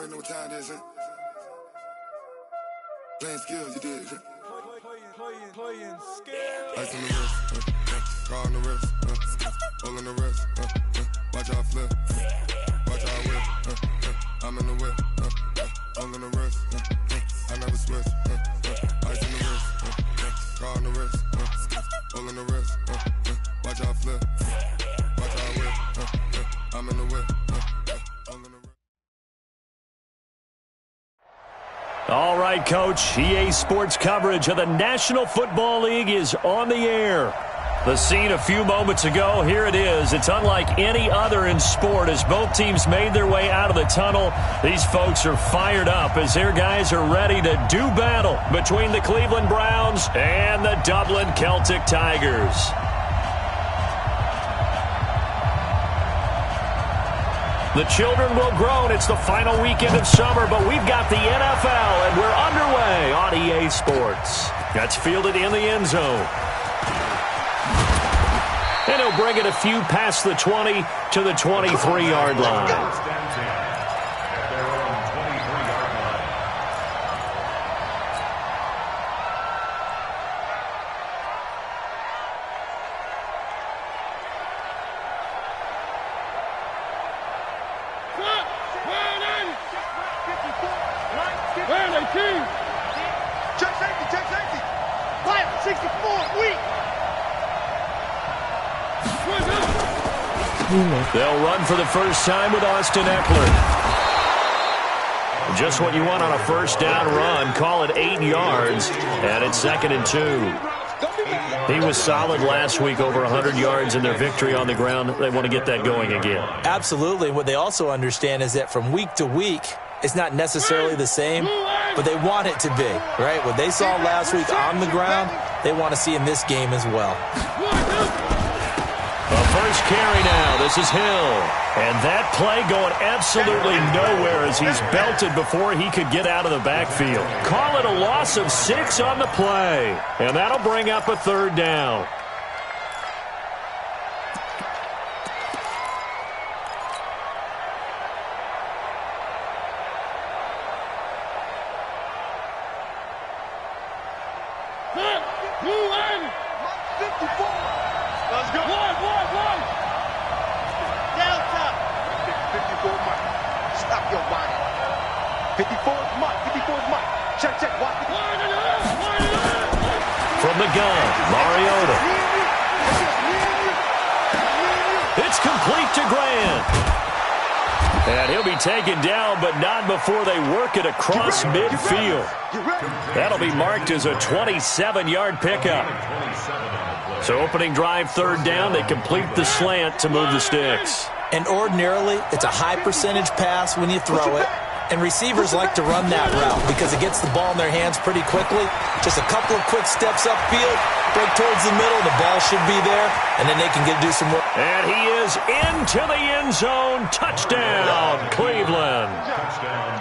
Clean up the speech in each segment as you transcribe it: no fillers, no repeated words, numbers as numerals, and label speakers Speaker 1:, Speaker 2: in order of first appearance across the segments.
Speaker 1: already know what time it is, huh? Playing skills, you did.
Speaker 2: Playing skills.
Speaker 1: Ice on the wrist, car on the wrist, hole in the wrist, watch out flip, watch out whip, I'm in the whip, hole in the wrist, I never switch, ice on the wrist, car on the wrist, hole in the wrist, watch out flip, watch out whip, I'm in the whip, hole in the wrist.
Speaker 3: All right, Coach. EA Sports coverage of the National Football League is on the air. The scene a few moments ago, here it is. It's unlike any other in sport as both teams made their way out of the tunnel. These folks are fired up as their guys are ready to do battle between the Cleveland Browns and the Dublin Celtic Tigers. The children will groan. It's the final weekend of summer, but we've got the NFL, and we're underway on EA Sports. That's fielded in the end zone. And he'll bring it a few past the 20 to the 23-yard line. They'll run for the first time with Austin Eckler. Just what you want on a first down run. Call it 8 yards, and it's 2nd and 2. He was solid last week, over 100 yards in their victory on the ground. They want to get that going again.
Speaker 4: Absolutely. What they also understand is that from week to week, it's not necessarily the same, but they want it to be, right? What they saw last week on the ground, they want to see in this game as well.
Speaker 3: The first carry now. This is Hill. And that play going absolutely nowhere as he's belted before he could get out of the backfield. Call it a loss of 6 on the play. And that'll bring up a 3rd down.
Speaker 5: Let's go. One. Delta. 54 Mike. Stop your body. 54 is Mike. Check. Watch it.
Speaker 3: From the gun, Mariota. It's complete to Grant. And he'll be taken down, but not before they work it across midfield. That'll be marked as a 27-yard pickup. So opening drive, 3rd down, they complete the slant to move the sticks.
Speaker 4: And ordinarily, it's a high percentage pass when you throw it. And receivers like to run that route because it gets the ball in their hands pretty quickly. Just a couple of quick steps upfield, break towards the middle, the ball should be there, and then they can do some work.
Speaker 3: And he is into the end zone. Touchdown, Cleveland.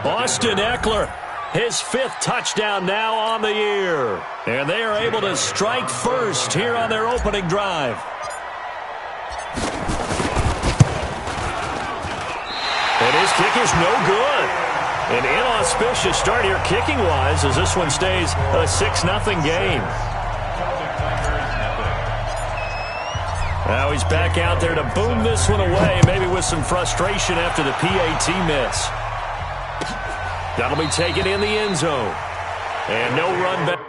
Speaker 3: Austin Eckler, his 5th touchdown now on the year. And they are able to strike first here on their opening drive. And his kick is no good. An inauspicious start here kicking-wise as this one stays a 6-0 game. Now he's back out there to boom this one away, maybe with some frustration after the PAT miss. That'll be taken in the end zone. And no run back.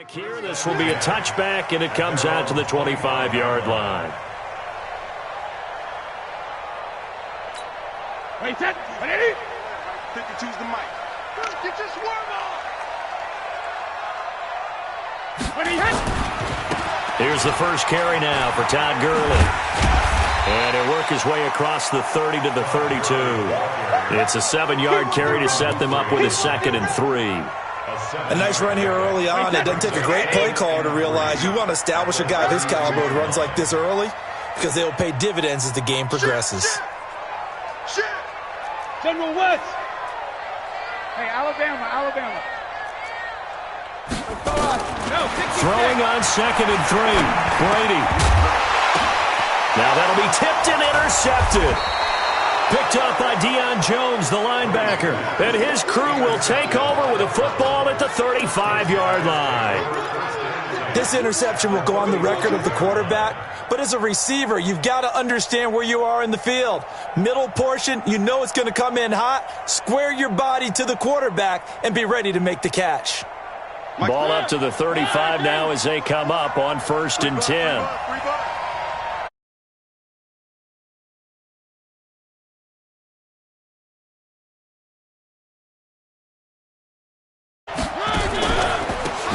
Speaker 3: Here, this will be a touchback, and it comes out to the 25-yard line.
Speaker 5: Wait, set, ready? Pick and choose the mic. Get your swerve on. Ready, hit.
Speaker 3: Here's the first carry now for Todd Gurley. And he'll work his way across the 30 to the 32. It's a 7-yard carry to set them up with a 2nd and 3.
Speaker 4: A nice run here early on. It doesn't take a great play caller to realize you want to establish a guy of his caliber who runs like this early because they'll pay dividends as the game progresses.
Speaker 5: Shit. General West. Hey, Alabama.
Speaker 3: Throwing on 2nd and 3. Brady. Now that'll be tipped and intercepted. Picked up by Deion Jones, the linebacker. And his crew will take over with a football at the 35-yard line.
Speaker 4: This interception will go on the record of the quarterback, but as a receiver, you've got to understand where you are in the field. Middle portion, you know it's going to come in hot. Square your body to the quarterback and be ready to make the catch.
Speaker 3: Ball up to the 35 now as they come up on 1st and 10.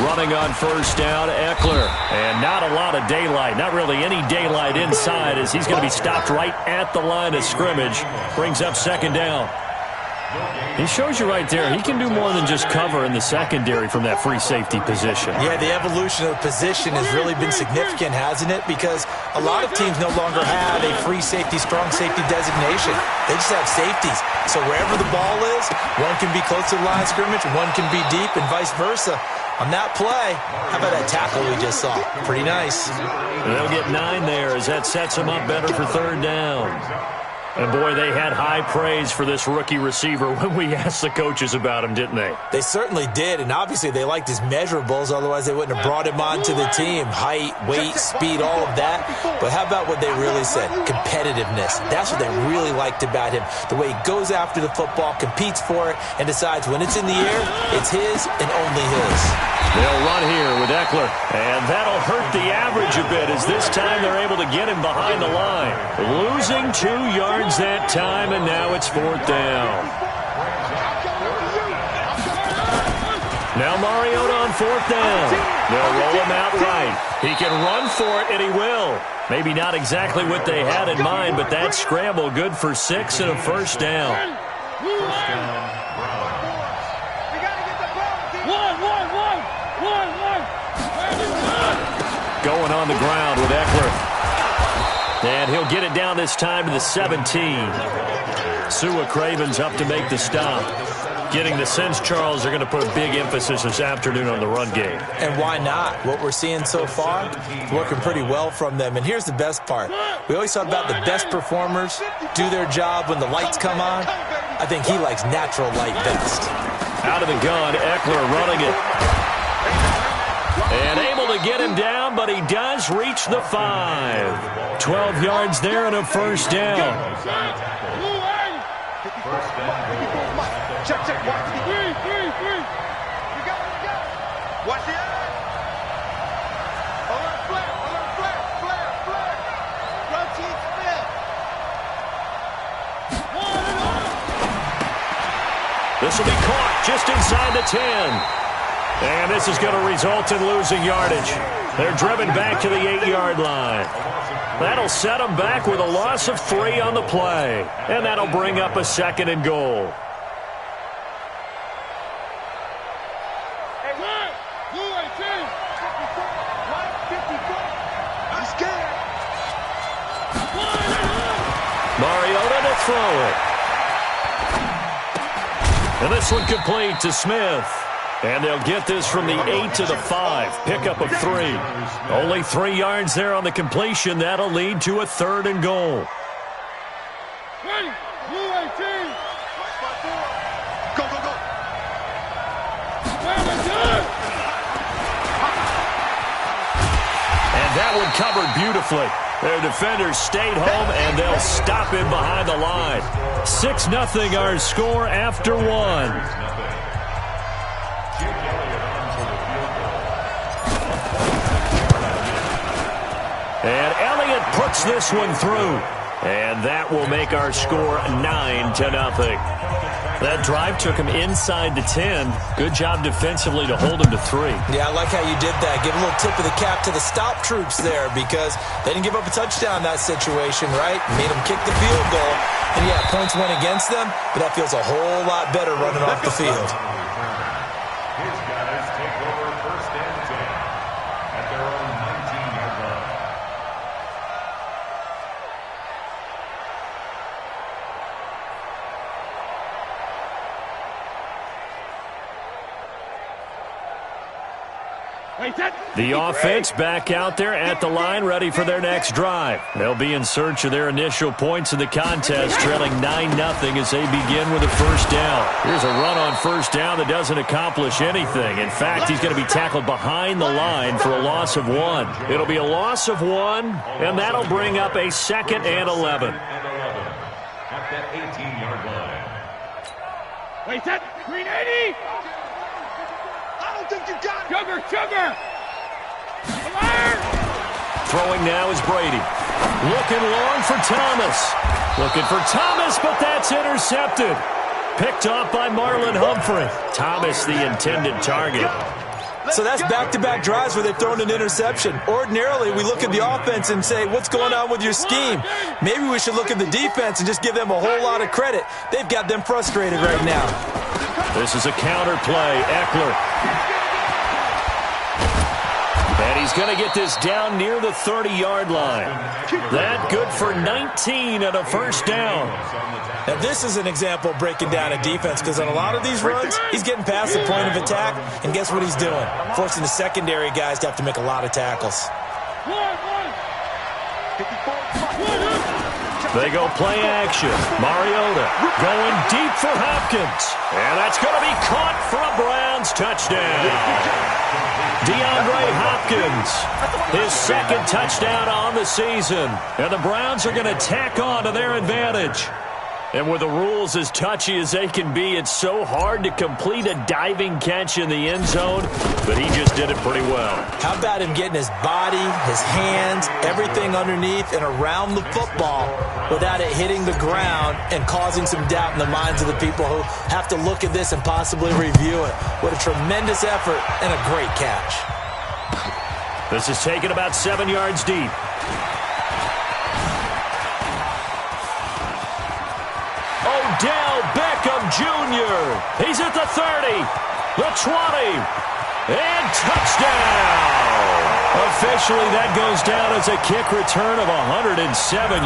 Speaker 3: Running on 1st down, Eckler. And not a lot of daylight, not really any daylight inside as he's going to be stopped right at the line of scrimmage. Brings up 2nd down. He shows you right there, he can do more than just cover in the secondary from that free safety position.
Speaker 4: Yeah, the evolution of position has really been significant, hasn't it? Because a lot of teams no longer have a free safety, strong safety designation. They just have safeties. So wherever the ball is, one can be close to the line of scrimmage, one can be deep, and vice versa. On that play, how about that tackle we just saw? Pretty nice.
Speaker 3: They'll get 9 there as that sets them up better for 3rd down. And, boy, they had high praise for this rookie receiver when we asked the coaches about him, didn't they?
Speaker 4: They certainly did, and obviously they liked his measurables. Otherwise, they wouldn't have brought him onto the team. Height, weight, speed, all of that. But how about what they really said? Competitiveness. That's what they really liked about him. The way he goes after the football, competes for it, and decides when it's in the air, it's his and only his.
Speaker 3: They'll run here with Eckler, and that'll hurt the average a bit as this time they're able to get him behind the line. Losing 2 yards that time, and now it's 4th down. Now Mariota on 4th down. They'll roll him out right. He can run for it, and he will. Maybe not exactly what they had in mind, but that scramble good for 6 and a 1st down. Going on the ground with Eckler. And he'll get it down this time to the 17. Sua Craven's up to make the stop. Getting the sense, Charles, they're going to put a big emphasis this afternoon on the run game.
Speaker 4: And why not? What we're seeing so far, working pretty well from them. And here's the best part. We always talk about the best performers do their job when the lights come on. I think he likes natural light best.
Speaker 3: Out of the gun, Eckler running it. And able to get him down, but he does reach the 5. 12 yards there and a 1st down.
Speaker 5: Check. Watch the three. You got it. Watch the eye. Alert, flare. Run team spin.
Speaker 3: This will be caught just inside the 10. And this is going to result in losing yardage. They're driven back to the 8-yard line. That'll set them back with a loss of 3 on the play. And that'll bring up a 2nd and goal. Mariota to throw it. And this one complete to Smith. And they'll get this from the 8 to the 5. Pickup of 3. Only 3 yards there on the completion. That'll lead to a 3rd and goal.
Speaker 5: Go.
Speaker 3: And that one covered beautifully. Their defenders stayed home, and they'll stop him behind the line. 6-0 our score after 1. And Elliott puts this one through. And that will make our score 9-0. That drive took him inside the 10. Good job defensively to hold him to 3.
Speaker 4: Yeah, I like how you did that. Give a little tip of the cap to the stop troops there because they didn't give up a touchdown in that situation, right? Made them kick the field goal. And, yeah, points went against them, but that feels a whole lot better running off the field.
Speaker 6: His guys take over 1st and 10 at their own 19-yard line.
Speaker 3: The offense back out there at the line, ready for their next drive. They'll be in search of their initial points in the contest, trailing 9-0 as they begin with a first down. Here's a run on first down that doesn't accomplish anything. In fact, he's going to be tackled behind the line for a loss of 1. It'll be a loss of 1, and that'll bring up a 2nd and 11.
Speaker 6: At that 18-yard line.
Speaker 5: Wait, that 380. I don't think you got it. Sugar.
Speaker 3: Throwing now is Brady. Looking long for Thomas. Looking for Thomas, but that's intercepted. Picked off by Marlon Humphrey. Thomas, the intended target.
Speaker 4: So that's back-to-back drives where they've thrown an interception. Ordinarily, we look at the offense and say, what's going on with your scheme? Maybe we should look at the defense and just give them a whole lot of credit. They've got them frustrated right now.
Speaker 3: This is a counter play. Eckler. And he's going to get this down near the 30-yard line. That good for 19 and a first down.
Speaker 4: Now, this is an example of breaking down a defense because on a lot of these runs, he's getting past the point of attack, and guess what he's doing? Forcing the secondary guys to have to make a lot of tackles.
Speaker 3: They go play action. Mariota going deep for Hopkins. And that's going to be caught for a Browns touchdown. DeAndre Hopkins, his 2nd touchdown on the season. And the Browns are going to tack on to their advantage. And with the rules as touchy as they can be, it's so hard to complete a diving catch in the end zone, but he just did it pretty well.
Speaker 4: How about him getting his body, his hands, everything underneath and around the football without it hitting the ground and causing some doubt in the minds of the people who have to look at this and possibly review it. What a tremendous effort and a great catch.
Speaker 3: This is taken about 7 yards deep. Odell Beckham Jr. He's at the 30, the 20, and touchdown! Officially, that goes down as a kick return of 107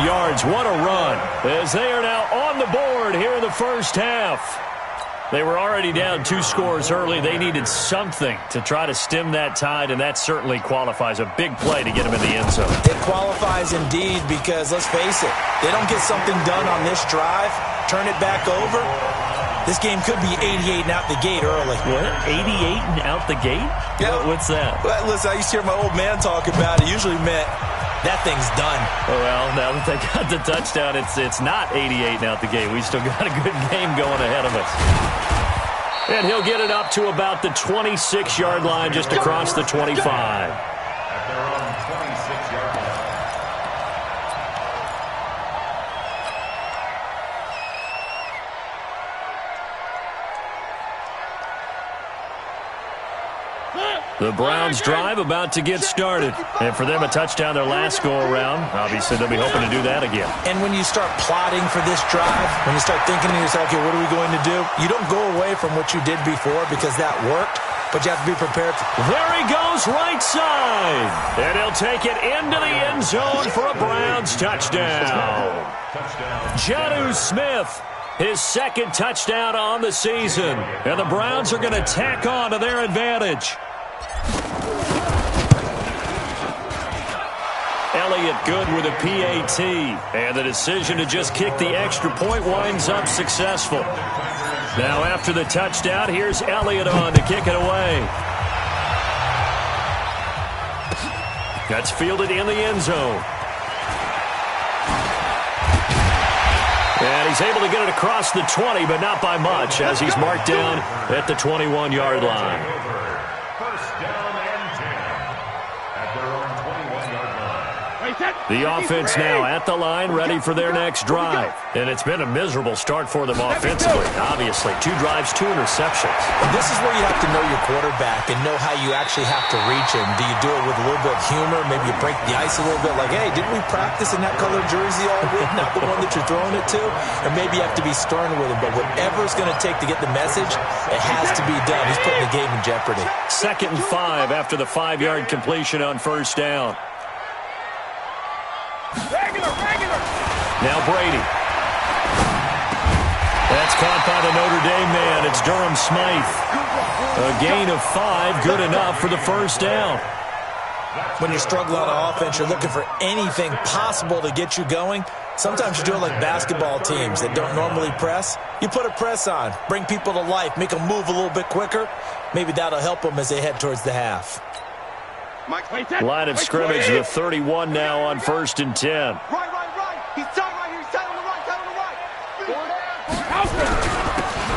Speaker 3: yards. What a run, as they are now on the board here in the first half. They were already down 2 scores early. They needed something to try to stem that tide, and that certainly qualifies. A big play to get them in the end zone.
Speaker 4: It qualifies indeed because, let's face it, they don't get something done on this drive, turn it back over, this game could be 88 and out the gate early.
Speaker 3: What? 88 and out the gate?
Speaker 4: Yeah.
Speaker 3: What's that?
Speaker 4: Well, listen, I used to hear my old man talk about it. Usually meant that thing's done.
Speaker 3: Well, now that they got the touchdown, it's not 88 and out the gate. We still got a good game going ahead of us. And he'll get it up to about the 26-yard line, just across the 25.
Speaker 6: At their own 26-yard line.
Speaker 3: The Browns drive about to get started. And for them, a touchdown their last go-around. Obviously, they'll be hoping to do that again.
Speaker 4: And when you start plotting for this drive, when you start thinking to yourself, okay, what are we going to do? You don't go away from what you did before because that worked, but you have to be prepared.
Speaker 3: There he goes, right side. And he'll take it into the end zone for a Browns touchdown. Jonnu Smith, his 2nd touchdown on the season. And the Browns are going to tack on to their advantage. Elliott good with a PAT. And the decision to just kick the extra point winds up successful. Now after the touchdown, here's Elliott on to kick it away. That's fielded in the end zone. And he's able to get it across the 20, but not by much, as he's marked down at the 21-yard line.
Speaker 6: First down and 10 at their own 21-yard line.
Speaker 3: The offense now at the line, ready for their next drive. And it's been a miserable start for them offensively, obviously. 2 drives, 2 interceptions.
Speaker 4: And this is where you have to know your quarterback and know how you actually have to reach him. Do you do it with a little bit of humor? Maybe you break the ice a little bit, like, hey, didn't we practice in that colored jersey all week, not the one that you're throwing it to? Or maybe you have to be stern with him. But whatever it's going to take to get the message, it has to be done. He's putting the game in jeopardy.
Speaker 3: 2nd and 5 after the 5-yard completion on first down.
Speaker 5: Regular.
Speaker 3: Now Brady. That's caught by the Notre Dame man. It's Durham Smythe. A gain of 5, good enough for the first down.
Speaker 4: When you're struggling on offense, you're looking for anything possible to get you going. Sometimes you do it like basketball teams that don't normally press. You put a press on, bring people to life, make them move a little bit quicker. Maybe that'll help them as they head towards the half.
Speaker 3: Line of scrimmage, the 31 now on 1st and 10.
Speaker 5: Right. He's tight right here. He's tight on the right.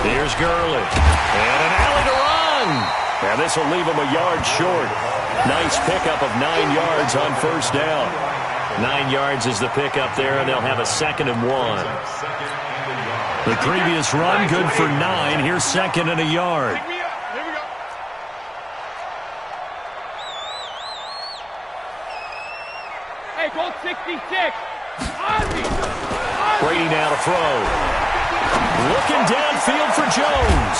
Speaker 3: Here's Gurley. And an alley to run. And this will leave him a yard short. Nice pickup of 9 yards on first down. 9 yards is the pickup there, and they'll have a 2nd and 1. The previous run, good for 9. Here's 2nd and a yard.
Speaker 5: Hey, goal 66.
Speaker 3: Brady now to throw. Looking downfield for Jones.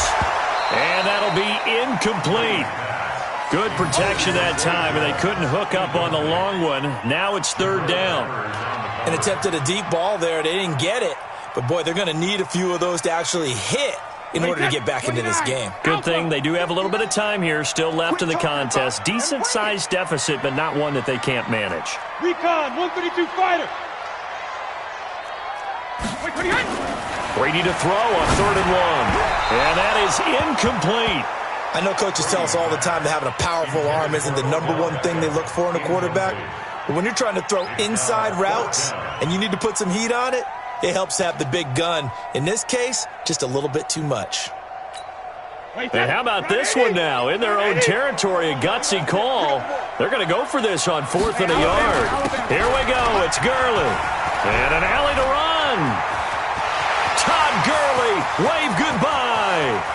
Speaker 3: And that'll be incomplete. Good protection that time, and they couldn't hook up on the long one. Now it's 3rd down.
Speaker 4: And attempted a deep ball there. They didn't get it. But, boy, they're going to need a few of those to actually hit in order to get back into this game.
Speaker 3: Good thing they do have a little bit of time here still left in the contest. Decent-sized deficit, but not one that they can't manage.
Speaker 5: Recon, 132 fighter.
Speaker 3: Brady to throw on 3rd and 1. And that is incomplete.
Speaker 4: I know coaches tell us all the time that having a powerful arm isn't the #1 thing they look for in a quarterback. But when you're trying to throw inside routes and you need to put some heat on it, it helps to have the big gun. In this case, just a little bit too much.
Speaker 3: And how about this one now? In their own territory, a gutsy call. They're going to go for this on 4th and a yard. Here we go. It's Gurley. And an alley to run. Todd Gurley, wave goodbye.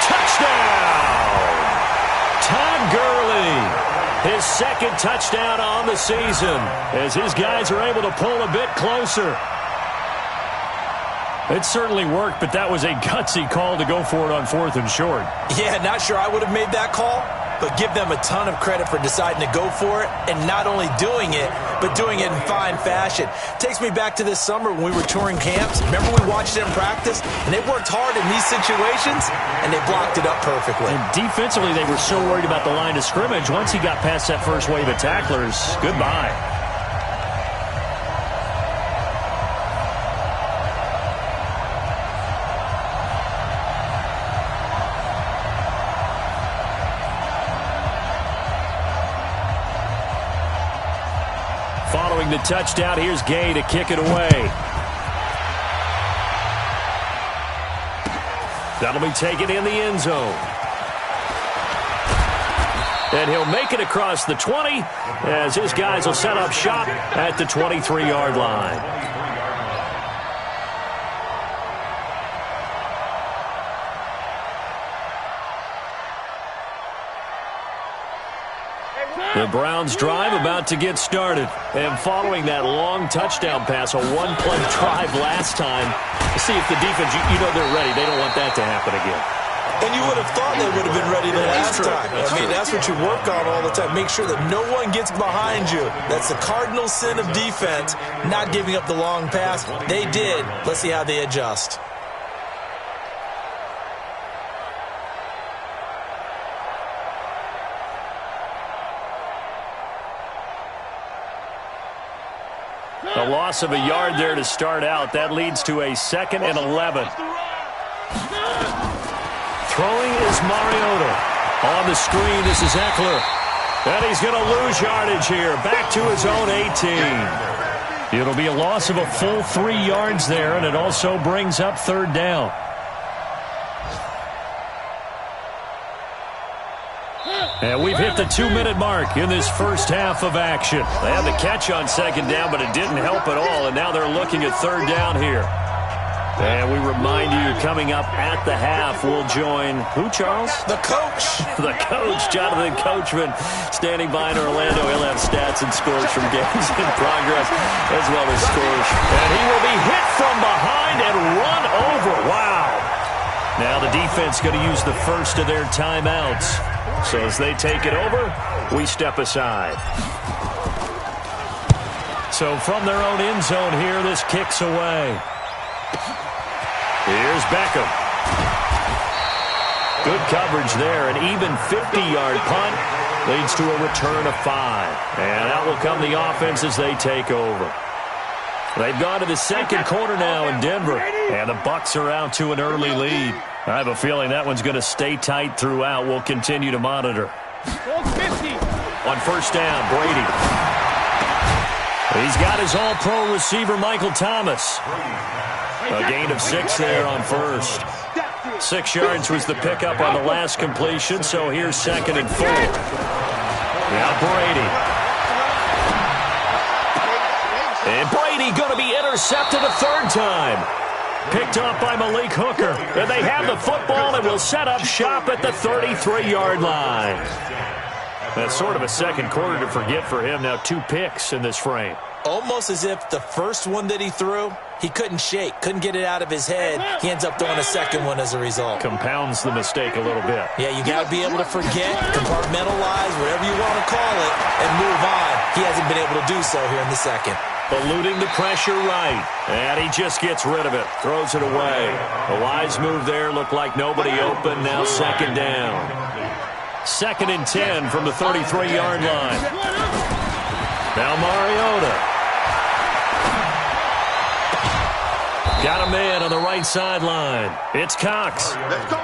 Speaker 3: Touchdown. Todd Gurley, his 2nd touchdown on the season as his guys are able to pull a bit closer. It certainly worked, but that was a gutsy call to go for it on 4th and short.
Speaker 4: Yeah, not sure I would have made that call, but give them a ton of credit for deciding to go for it and not only doing it, but doing it in fine fashion. Takes me back to this summer when we were touring camps. Remember we watched them practice, and they worked hard in these situations, and they blocked it up perfectly.
Speaker 3: And defensively, they were so worried about the line of scrimmage. Once he got past that first wave of tacklers, goodbye. Following the touchdown, here's Gay to kick it away. That'll be taken in the end zone. And he'll make it across the 20 as his guys will set up shop at the 23-yard line. The Browns drive about to get started. And following that long touchdown pass, a one-play drive last time, see if the defense, you know they're ready. They don't want that to happen again.
Speaker 4: And you would have thought they would have been ready the last time. That's what you work on all the time. Make sure that no one gets behind you. That's the cardinal sin of defense, not giving up the long pass. They did. Let's see how they adjust.
Speaker 3: A loss of a yard there to start out. That leads to a 2nd and 11. Throwing is Mariota. On the screen, this is Eckler. And he's going to lose yardage here. Back to his own 18. It'll be a loss of a full 3 yards there, and it also brings up 3rd down. And we've hit the 2-minute mark in this first half of action. They had the catch on second down, but it didn't help at all, and now they're looking at third down here. And we remind you, coming up at the half, we'll join, who, Charles?
Speaker 4: The coach.
Speaker 3: The coach, Jonathan Coachman, standing by in Orlando. He'll have stats and scores from games in progress, as well as scores. And he will be hit from behind and run over. Wow. Now the defense going to use the first of their timeouts. So as they take it over, we step aside. So from their own end zone here, this kicks away. Here's Beckham. Good coverage there. An even 50-yard punt leads to a return of 5. And out will come the offense as they take over. They've gone to the second quarter now in Denver. And the Bucs are out to an early lead. I have a feeling that one's going to stay tight throughout. We'll continue to monitor. On first down, Brady. He's got his all-pro receiver, Michael Thomas. A gain of 6 there on first. 6 yards was the pickup on the last completion, so here's 2nd and 4. Now Brady. And Brady going to be intercepted a third time. Picked off by Malik Hooker. And they have the football and will set up shop at the 33-yard line. That's sort of a second quarter to forget for him. Now 2 picks in this frame.
Speaker 4: Almost as if the first one that he threw, he couldn't shake, couldn't get it out of his head. He ends up throwing a second one as a result.
Speaker 3: Compounds the mistake a little bit.
Speaker 4: Yeah, you got to be able to forget, compartmentalize, whatever you want to call it, and move on. He hasn't been able to do so here in the second.
Speaker 3: Eluding the pressure right. And he just gets rid of it. Throws it away. A wise move there. Looked like nobody open. Now 2nd down. 2nd and 10 from the 33-yard line. Now Mariota. Got a man on the right sideline. It's Cox.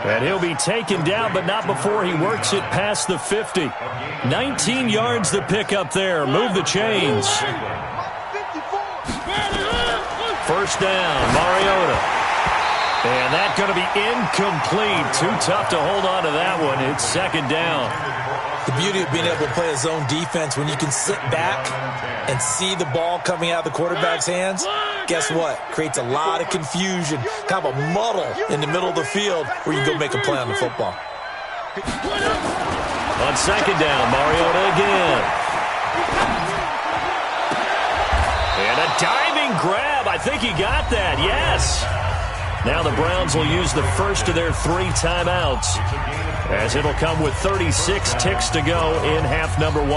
Speaker 3: And he'll be taken down, but not before he works it past the 50. 19 yards the pickup there. Move the chains. First down, Mariota. And that's going to be incomplete. Too tough to hold on to that one. It's 2nd down.
Speaker 4: The beauty of being able to play a zone defense, when you can sit back and see the ball coming out of the quarterback's hands, guess what? Creates a lot of confusion, kind of a muddle in the middle of the field where you go make a play on the football.
Speaker 3: On 2nd down, Mariota again. And a diving grab. I think he got that, yes. Now the Browns will use the first of their 3 timeouts, as it'll come with 36 ticks to go in half number 1.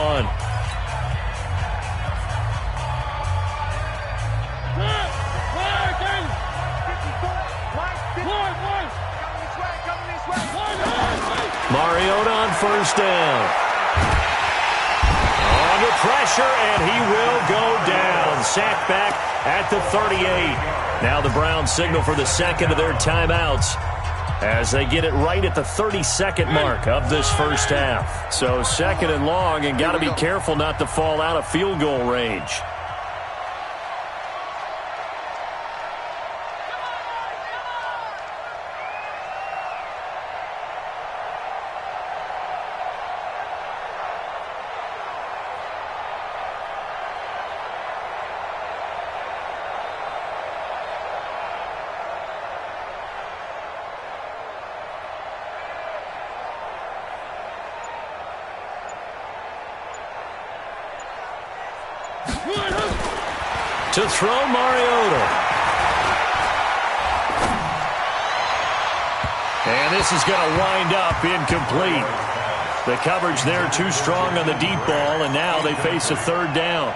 Speaker 3: Mariota on first down. Under pressure, and he will go down. Sacked back at the 38. Now the Browns signal for the second of their timeouts as they get it right at the 32nd mark of this first half. So 2nd and long, and got to be careful not to fall out of field goal range. To throw, Mariota. And this is going to wind up incomplete. The coverage there too strong on the deep ball, and now they face a 3rd down.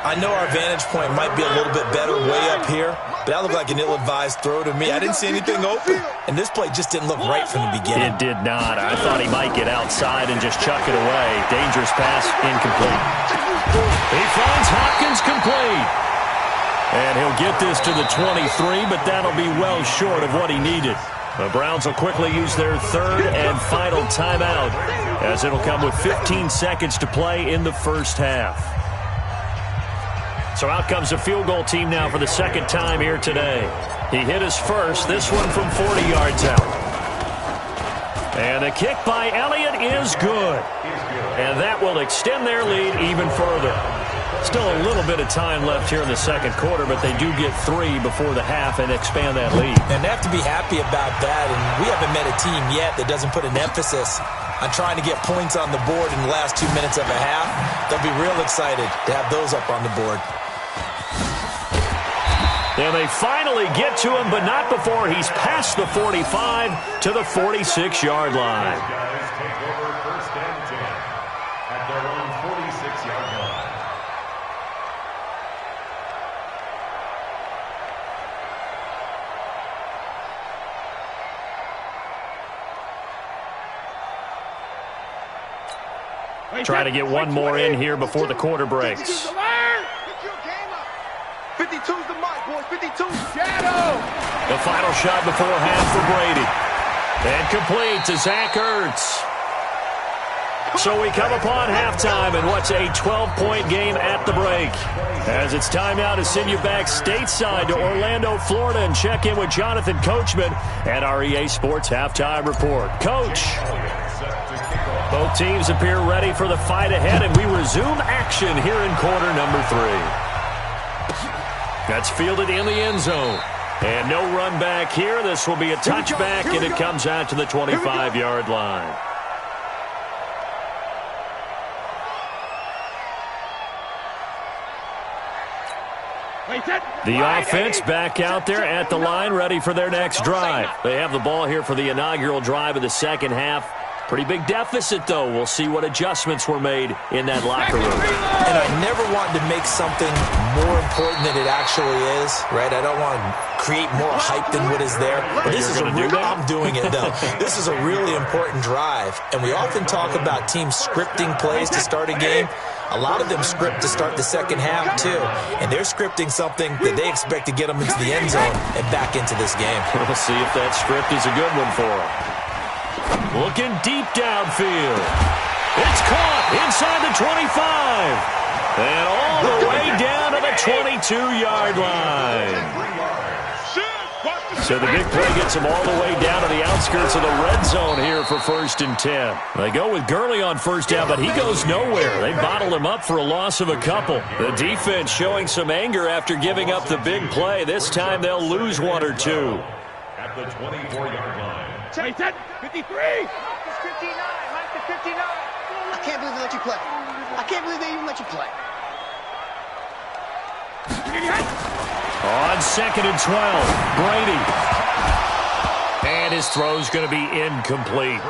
Speaker 4: I know our vantage point might be a little bit better way up here, but that looked like an ill-advised throw to me. I didn't see anything open, and this play just didn't look right from the beginning.
Speaker 3: It did not. I thought he might get outside and just chuck it away. Dangerous pass, incomplete. He finds Hopkins complete. And he'll get this to the 23, but that'll be well short of what he needed. The Browns will quickly use their 3rd and final timeout, as it'll come with 15 seconds to play in the first half. So out comes the field goal team now for the 2nd time here today. He hit his first, this one from 40 yards out. And the kick by Elliott is good. And that will extend their lead even further. Still a little bit of time left here in the second quarter, but they do get 3 before the half and expand that lead.
Speaker 4: And they have to be happy about that, and we haven't met a team yet that doesn't put an emphasis on trying to get points on the board in the last 2 minutes of a half. They'll be real excited to have those up on the board.
Speaker 3: And they finally get to him, but not before he's past the 45 to the 46-yard line.
Speaker 6: Guys take over first and 10 at their own 46-yard line.
Speaker 3: Try to get one more in here before the quarter breaks.
Speaker 5: 52's the mark, boys. 52. Shadow.
Speaker 3: The final shot before half for Brady. And complete to Zach Ertz. So we come upon halftime in what's a 12-point game at the break. As it's time now to send you back stateside to Orlando, Florida, and check in with Jonathan Coachman at our EA Sports Halftime Report. Coach. Both teams appear ready for the fight ahead, and we resume action here in quarter number 3. That's fielded in the end zone. And no run back here. This will be a touchback, and it comes out to the 25-yard line. The offense back out there at the line, ready for their next drive. They have the ball here for the inaugural drive of the second half. Pretty big deficit, though. We'll see what adjustments were made in that locker room.
Speaker 4: And I never wanted to make something more important than it actually is, right? I don't want to create more hype than what is there. But this is I'm doing it, though. This is a really important drive. And we often talk about teams scripting plays to start a game. A lot of them script to start the second half, too. And they're scripting something that they expect to get them into the end zone and back into this game.
Speaker 3: We'll see if that script is a good one for them. Looking deep downfield. It's caught inside the 25. And all the way down to the 22-yard line. So the big play gets them all the way down to the outskirts of the red zone here for 1st and 10. They go with Gurley on first down, but he goes nowhere. They bottled him up for a loss of a couple. The defense showing some anger after giving up the big play. This time they'll lose 1 or 2.
Speaker 6: At the 24-yard line.
Speaker 5: 53. Mike the 59. Mike the 59.
Speaker 7: I can't believe they let you play. I can't believe they even let you play.
Speaker 3: On 2nd and 12, Brady. And his throw's going to be incomplete.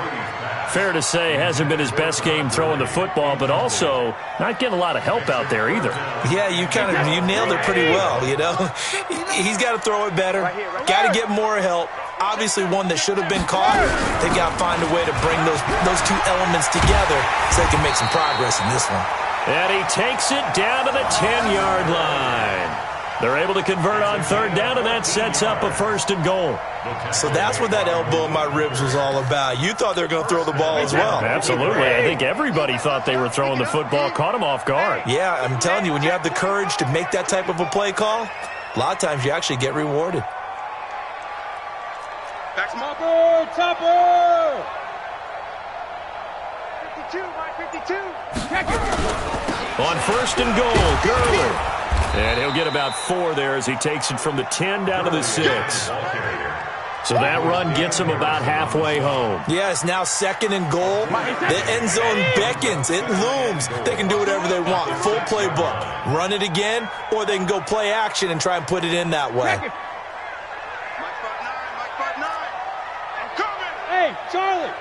Speaker 3: Fair to say, hasn't been his best game throwing the football, but also not getting a lot of help out there either.
Speaker 4: Yeah, you nailed it pretty well, you know. He's got to throw it better. Got to get more help. Obviously one that should have been caught. They got to find a way to bring those two elements together so they can make some progress in this one.
Speaker 3: And he takes it down to the 10-yard line. They're able to convert on 3rd down, and that sets up a 1st and goal.
Speaker 4: So that's what that elbow in my ribs was all about. You thought they were going to throw the ball as well.
Speaker 3: Absolutely. I think everybody thought they were throwing the football, caught him off guard.
Speaker 4: Yeah, I'm telling you, when you have the courage to make that type of a play call, a lot of times you actually get rewarded.
Speaker 5: Back Topper! Topper! 52, Mike 52.
Speaker 3: On 1st and goal, Gurley. And he'll get about 4 there as he takes it from the 10 down to the 6. So that run gets him about halfway home.
Speaker 4: Yeah, it's now 2nd and goal. The end zone beckons. It looms. They can do whatever they want. Full playbook. Run it again, or they can go play action and try and put it in that way.
Speaker 5: Mike 59. I'm coming. Hey, Charlie.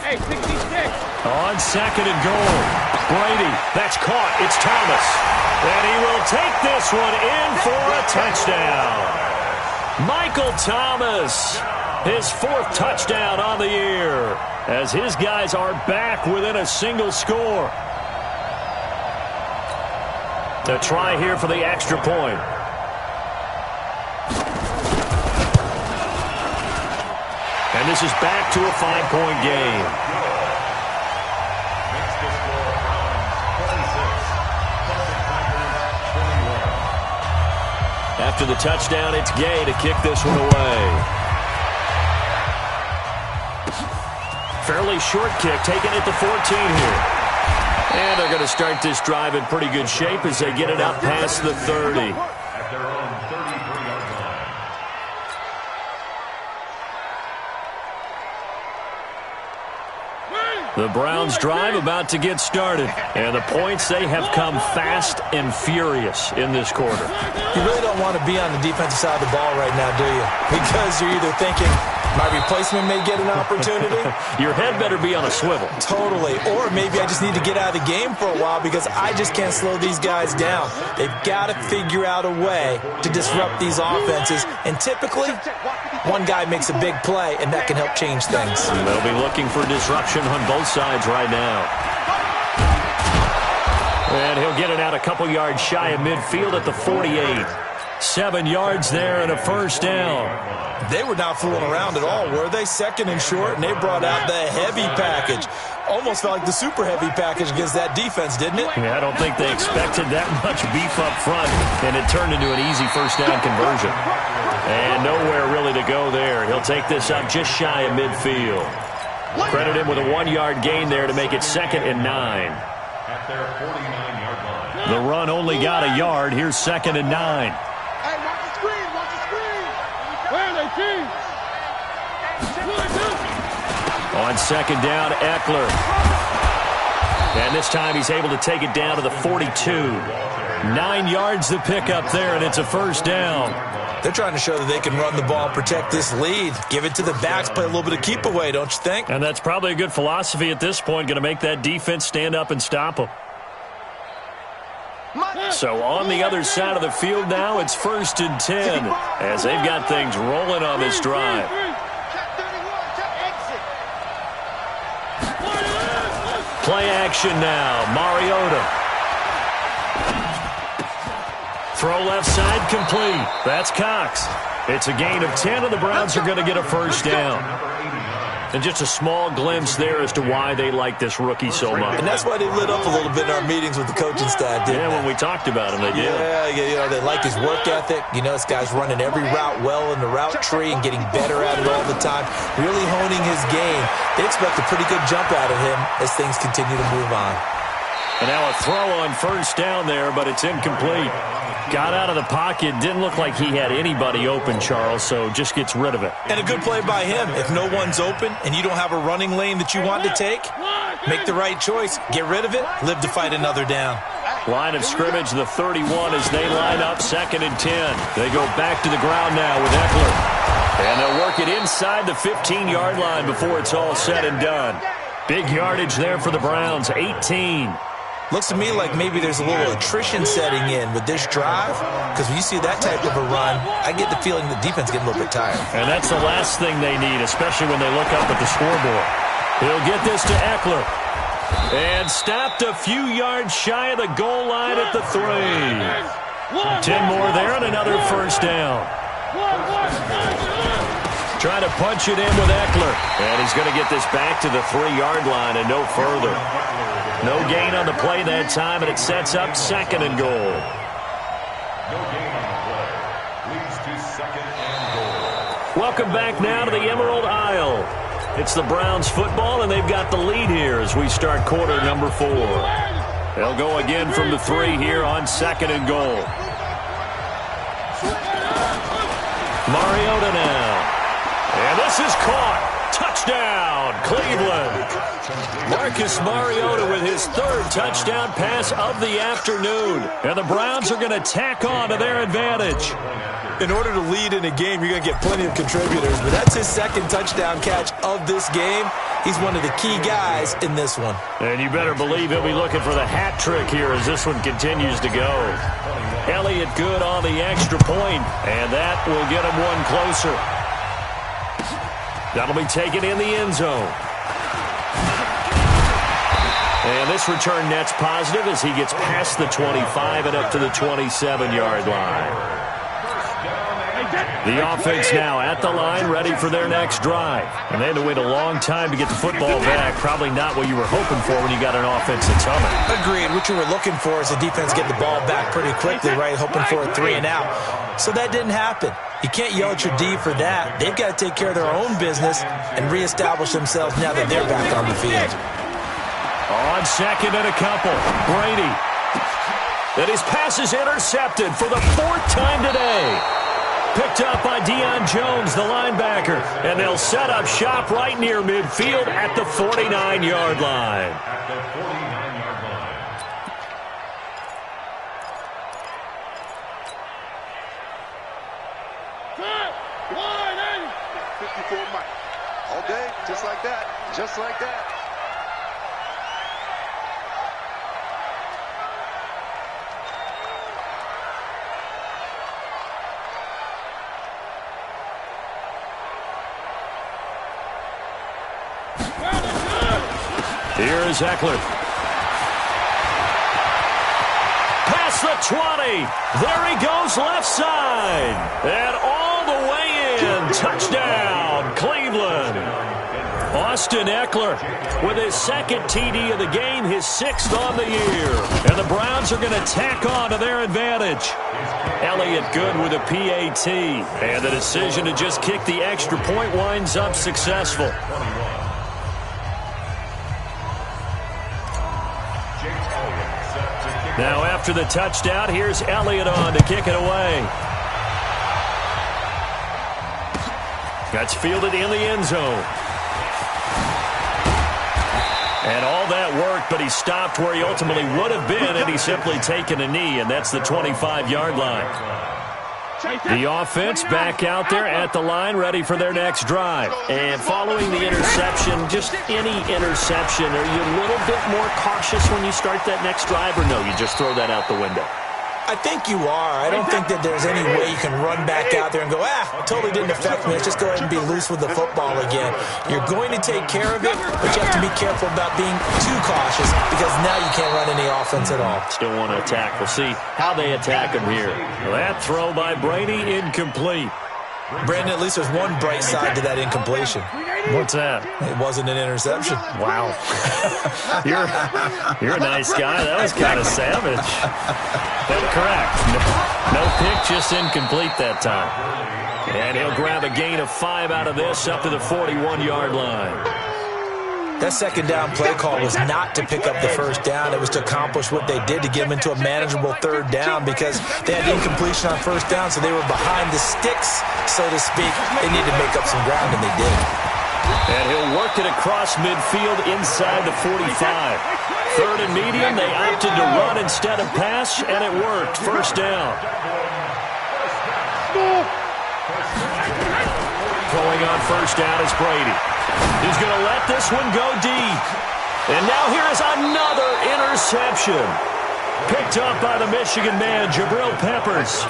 Speaker 5: Hey, 66.
Speaker 3: On 2nd and goal, Brady. That's caught. It's Thomas. And he will take this one in for a touchdown. Michael Thomas, his 4th touchdown on the year, as his guys are back within a single score. To try here for the extra point. And this is back to a 5-point game. After the touchdown, it's Gay to kick this one away. Fairly short kick, taken at the 14 here. And they're going to start this drive in pretty good shape as they get it out past the 30.
Speaker 6: At their own 33-yard line.
Speaker 3: The Browns drive about to get started. And the points, they have come fast and furious in this quarter.
Speaker 4: You really don't want to be on the defensive side of the ball right now, do you? Because you're either thinking, my replacement may get an opportunity.
Speaker 3: Your head better be on a swivel.
Speaker 4: Totally. Or maybe I just need to get out of the game for a while because I just can't slow these guys down. They've got to figure out a way to disrupt these offenses. And typically, one guy makes a big play, and that can help change things.
Speaker 3: They'll be looking for disruption on both sides right now. And he'll get it out a couple yards shy of midfield at the 48. 7 yards there and a first down.
Speaker 4: They were not fooling around at all, were they? Second and short, and they brought out the heavy package. Almost felt like the super heavy package against that defense, didn't it?
Speaker 3: Yeah, I don't think they expected that much beef up front, and it turned into an easy first down conversion. And nowhere really to go there. He'll take this up just shy of midfield. Credit him with a 1-yard gain there to make it 2nd and 9.
Speaker 6: At their 49-yard line.
Speaker 3: The run only got a yard. Here's 2nd and 9.
Speaker 7: Hey, watch the screen, watch the screen.
Speaker 5: Where are they, team?
Speaker 3: On 2nd down, Eckler. And this time he's able to take it down to the 42. 9 yards to pick up there, and it's a first down.
Speaker 4: They're trying to show that they can run the ball and protect this lead. Give it to the backs, play a little bit of keep away, don't you think?
Speaker 3: And that's probably a good philosophy at this point, going to make that defense stand up and stop them. So on the other side of the field now, it's 1st and 10 as they've got things rolling on this drive. Play action now, Mariota. Throw left side complete. That's Cox. It's a gain of 10, and the Browns are going to get a first down. And just a small glimpse there as to why they like this rookie so much.
Speaker 4: And that's why they lit up a little bit in our meetings with the coaching staff, didn't they?
Speaker 3: When we talked about him, they did.
Speaker 4: Yeah, you know, they like his work ethic. You know, this guy's running every route well in the route tree and getting better at it all the time, really honing his game. They expect a pretty good jump out of him as things continue to move on.
Speaker 3: And now a throw on first down there, but it's incomplete. Got out of the pocket. Didn't look like he had anybody open, Charles, so just gets rid of it.
Speaker 4: And a good play by him. If no one's open and you don't have a running lane that you want to take, make the right choice. Get rid of it. Live to fight another down.
Speaker 3: Line of scrimmage, the 31 as they line up 2nd and 10. They go back to the ground now with Eckler. And they'll work it inside the 15-yard line before it's all said and done. Big yardage there for the Browns, 18.
Speaker 4: Looks to me like maybe there's a little attrition setting in with this drive, because when you see that type of a run, I get the feeling the defense is getting a little bit tired.
Speaker 3: And that's the last thing they need, especially when they look up at the scoreboard. He'll get this to Eckler. And stopped a few yards shy of the goal line at the 3. 10 more there and another first down. Trying to punch it in with Eckler. And he's going to get this back to the 3-yard line and no further. No gain on the play that time, and it sets up 2nd and goal.
Speaker 6: No gain on the play. Leads to 2nd and goal.
Speaker 3: Welcome back now to the Emerald Isle. It's the Browns football, and they've got the lead here as we start quarter number 4. They'll go again from the 3 here on 2nd and goal. Mariota now. And this is caught. Touchdown, Cleveland. Marcus Mariota with his 3rd touchdown pass of the afternoon. And the Browns are going to tack on to their advantage.
Speaker 4: In order to lead in a game, you're going to get plenty of contributors, but that's his 2nd touchdown catch of this game. He's one of the key guys in this one.
Speaker 3: And you better believe he'll be looking for the hat trick here as this one continues to go. Elliott good on the extra point, and that will get him one closer. That'll be taken in the end zone. And this return net's positive as he gets past the 25 and up to the 27-yard line. The offense now at the line, ready for their next drive. And they had to wait a long time to get the football back. Probably not what you were hoping for when you got an offense that's humming.
Speaker 4: Agreed. What you were looking for is the defense get the ball back pretty quickly, right? Hoping for a 3 and out. So that didn't happen. You can't yell at your D for that. They've got to take care of their own business and reestablish themselves now that they're back on the field.
Speaker 3: On second and a couple, Brady. And his pass is intercepted for the 4th time today. Picked up by Deion Jones, the linebacker. And they'll set up shop right near midfield at the 49-yard line.
Speaker 6: At the 49-yard line.
Speaker 5: Set, line, and
Speaker 7: 54 Mike. All day, just like that. Just like that.
Speaker 3: Here is Eckler. Past the 20. There he goes left side. And all the way in. Touchdown, Cleveland. Austin Eckler with his 2nd TD of the game, his 6th on the year. And the Browns are going to tack on to their advantage. Elliott good with a PAT. And the decision to just kick the extra point winds up successful. Now after the touchdown, here's Elliott on to kick it away. That's fielded in the end zone. And all that worked, but he stopped where he ultimately would have been had he simply taken a knee, and that's the 25-yard line. The offense back out there at the line, ready for their next drive. And following the interception, just any interception, are you a little bit more cautious when you start that next drive, or no, you just throw that out the window?
Speaker 4: I think you are. I don't think that there's any way you can run back out there and go, it totally didn't affect me. Let's just go ahead and be loose with the football again. You're going to take care of it, but you have to be careful about being too cautious because now you can't run any offense at all.
Speaker 3: Still want to attack. We'll see how they attack him here. That throw by Brady, incomplete.
Speaker 4: Brandon, at least there's one bright side to that incompletion.
Speaker 3: What's that?
Speaker 4: It wasn't an interception.
Speaker 3: Wow. You're a nice guy. That was kind of savage. But correct. No pick, just incomplete that time. And he'll grab a gain of 5 out of this up to the 41-yard line.
Speaker 4: That second down play call was not to pick up the first down. It was to accomplish what they did to get them into a manageable third down because they had incompletion on first down, so they were behind the sticks, so to speak. They needed to make up some ground, and they did.
Speaker 3: And he'll work it across midfield inside the 45. 3rd and medium, they opted to run instead of pass, and it worked. First down. Going on first down is Brady. He's going to let this one go deep. And now here is another interception. Picked up by the Michigan man, Jabril Peppers.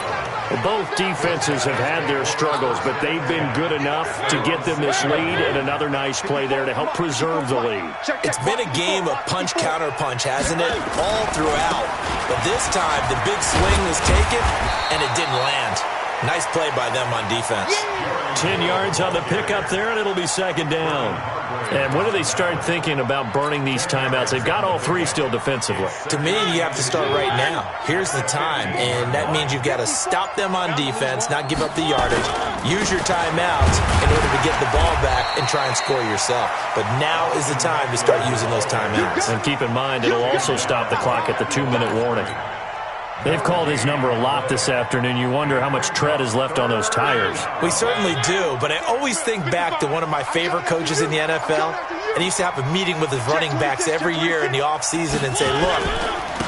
Speaker 3: Both defenses have had their struggles, but they've been good enough to get them this lead, and another nice play there to help preserve the lead.
Speaker 4: It's been a game of punch-counter-punch, hasn't it? All throughout. But this time, the big swing was taken, and it didn't land. Nice play by them on defense.
Speaker 3: 10 yards on the pickup there, and it'll be second down. And when do they start thinking about burning these timeouts? They've got all 3 still defensively.
Speaker 4: To me, you have to start right now. Here's the time, and that means you've got to stop them on defense, not give up the yardage, use your timeouts in order to get the ball back and try and score yourself. But now is the time to start using those timeouts.
Speaker 3: And keep in mind, it'll also stop the clock at the 2-minute warning. They've called his number a lot this afternoon. You wonder how much tread is left on those tires.
Speaker 4: We certainly do, but I always think back to one of my favorite coaches in the NFL, and he used to have a meeting with his running backs every year in the offseason and say, look,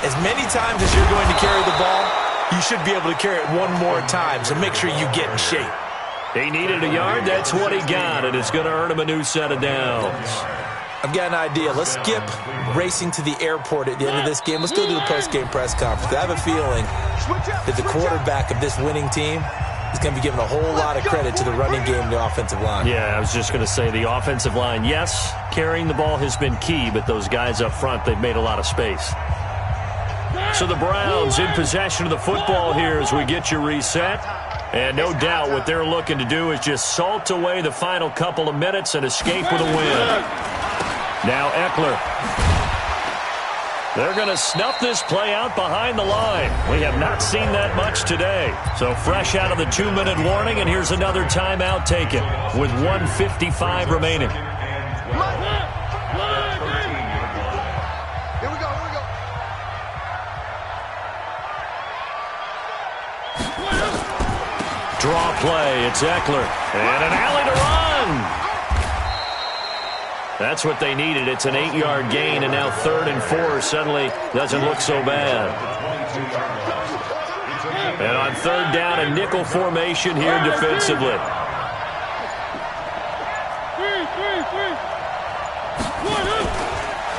Speaker 4: as many times as you're going to carry the ball, you should be able to carry it one more time, so make sure you get in shape.
Speaker 3: He needed a yard. That's what he got, and it's going to earn him a new set of downs.
Speaker 4: I've got an idea. Let's skip racing to the airport at the end of this game. Let's go to the post-game press conference. I have a feeling that the quarterback of this winning team is going to be giving a whole lot of credit to the running game and the offensive line.
Speaker 3: Yeah, I was just going to say the offensive line, yes, carrying the ball has been key, but those guys up front, they've made a lot of space. So the Browns in possession of the football here as we get you reset. And no doubt what they're looking to do is just salt away the final couple of minutes and escape with a win. Now Eckler. They're going to snuff this play out behind the line. We have not seen that much today. So fresh out of the 2-minute warning, and here's another timeout taken with 1:55 remaining.
Speaker 7: Here we go.
Speaker 3: Draw play. It's Eckler. And an alley to run. That's what they needed. It's an 8-yard gain, and now 3rd and 4 suddenly doesn't look so bad. And on 3rd down, a nickel formation here defensively.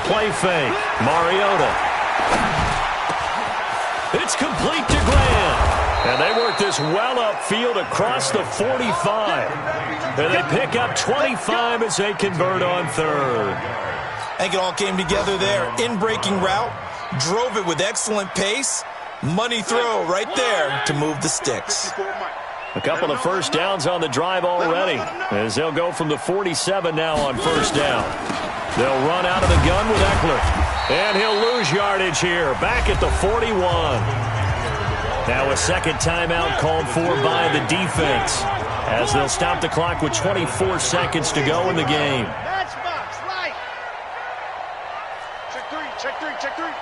Speaker 3: Play fake. Mariota. It's complete to Graham. And they work this well upfield across the 45. And they pick up 25 as they convert on 3rd.
Speaker 4: I think it all came together there. In-breaking route, drove it with excellent pace. Money throw right there to move the sticks.
Speaker 3: A couple of first downs on the drive already, as they'll go from the 47 now on 1st down. They'll run out of the gun with Eckler. And he'll lose yardage here, back at the 41. Now a second timeout called for by the defense, as they'll stop the clock with 24 seconds to go in the game.
Speaker 7: Matchbox, right. Check three.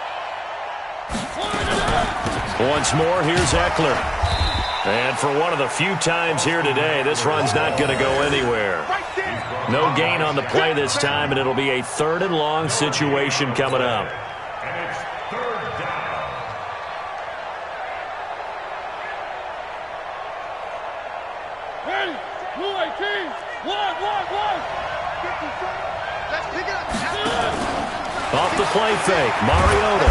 Speaker 3: Once more, here's Eckler. And for one of the few times here today, this run's not going to go anywhere. No gain on the play this time, and it'll be a 3rd and long situation coming up.
Speaker 6: And it's 3rd down.
Speaker 5: Ready? 2-18. 1.
Speaker 7: Let's pick it up.
Speaker 3: Off the play fake, Mariota.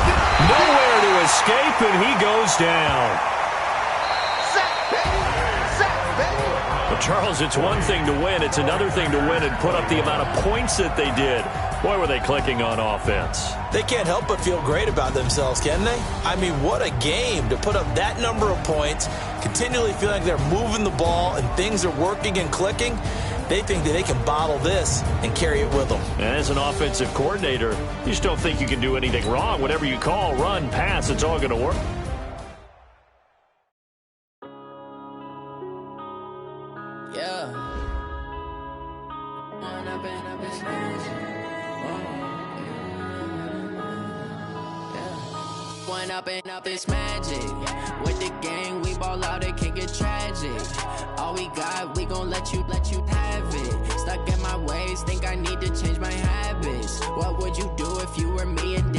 Speaker 3: Nowhere to escape, and he goes down.
Speaker 7: Sack, baby.
Speaker 3: But Charles, it's one thing to win. It's another thing to win and put up the amount of points that they did. Boy, were they clicking on offense.
Speaker 4: They can't help but feel great about themselves, can they? I mean, what a game to put up that number of points, continually feeling like they're moving the ball and things are working and clicking. They think that they can bottle this and carry it with them.
Speaker 3: And as an offensive coordinator, you just don't think you can do anything wrong. Whatever you call, run, pass, it's all going to work.
Speaker 8: Yeah. One up and up, it's magic. With the gang, we ball out, it can get tragic. All we got, we gon' let you have it. Stuck in my ways, think I need to change my habits. What would you do if you were me and